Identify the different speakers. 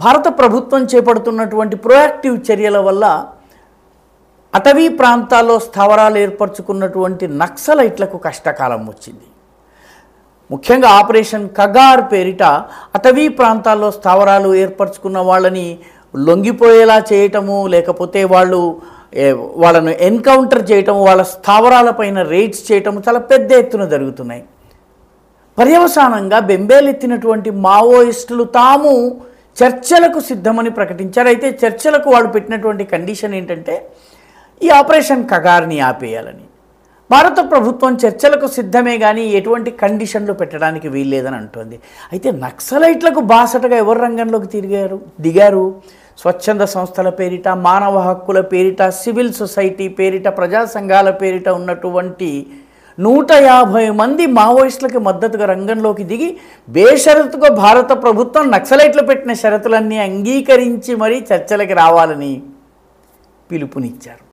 Speaker 1: భారత ప్రభుత్వం చేపడుతున్నటువంటి ప్రొయాక్టివ్ చర్యల వల్ల అటవీ ప్రాంతాల్లో స్థావరాలు ఏర్పరచుకున్నటువంటి నక్సలైట్లకు కష్టకాలం వచ్చింది. ముఖ్యంగా ఆపరేషన్ కగార్ పేరిట అటవీ ప్రాంతాల్లో స్థావరాలు ఏర్పరచుకున్న వాళ్ళని లొంగిపోయేలా చేయటము, లేకపోతే వాళ్ళను ఎన్కౌంటర్ చేయటము, వాళ్ళ స్థావరాలపైన రైడ్స్ చేయటము చాలా పెద్ద ఎత్తున జరుగుతున్నాయి. పర్యవసానంగా బెంబేలెత్తినటువంటి మావోయిస్టులు తాము చర్చలకు సిద్ధమని ప్రకటించారు. అయితే చర్చలకు వాళ్ళు పెట్టినటువంటి కండిషన్ ఏంటంటే ఈ ఆపరేషన్ కగార్ని ఆపేయాలని. భారత ప్రభుత్వం చర్చలకు సిద్ధమే కానీ ఎటువంటి కండిషన్లు పెట్టడానికి వీల్లేదని అంటోంది. అయితే నక్సలైట్లకు బాసటగా ఎవరు రంగంలోకి దిగారు? స్వచ్ఛంద సంస్థల పేరిట, మానవ హక్కుల పేరిట, సివిల్ సొసైటీ పేరిట, ప్రజా సంఘాల పేరిట ఉన్నటువంటి 150 మంది మావోయిస్టులకు మద్దతుగా రంగంలోకి దిగి బేషరతుగా భారత ప్రభుత్వం నక్సలైట్లు పెట్టిన షరతులన్నీ అంగీకరించి మరీ చర్చలకి రావాలని పిలుపునిచ్చారు.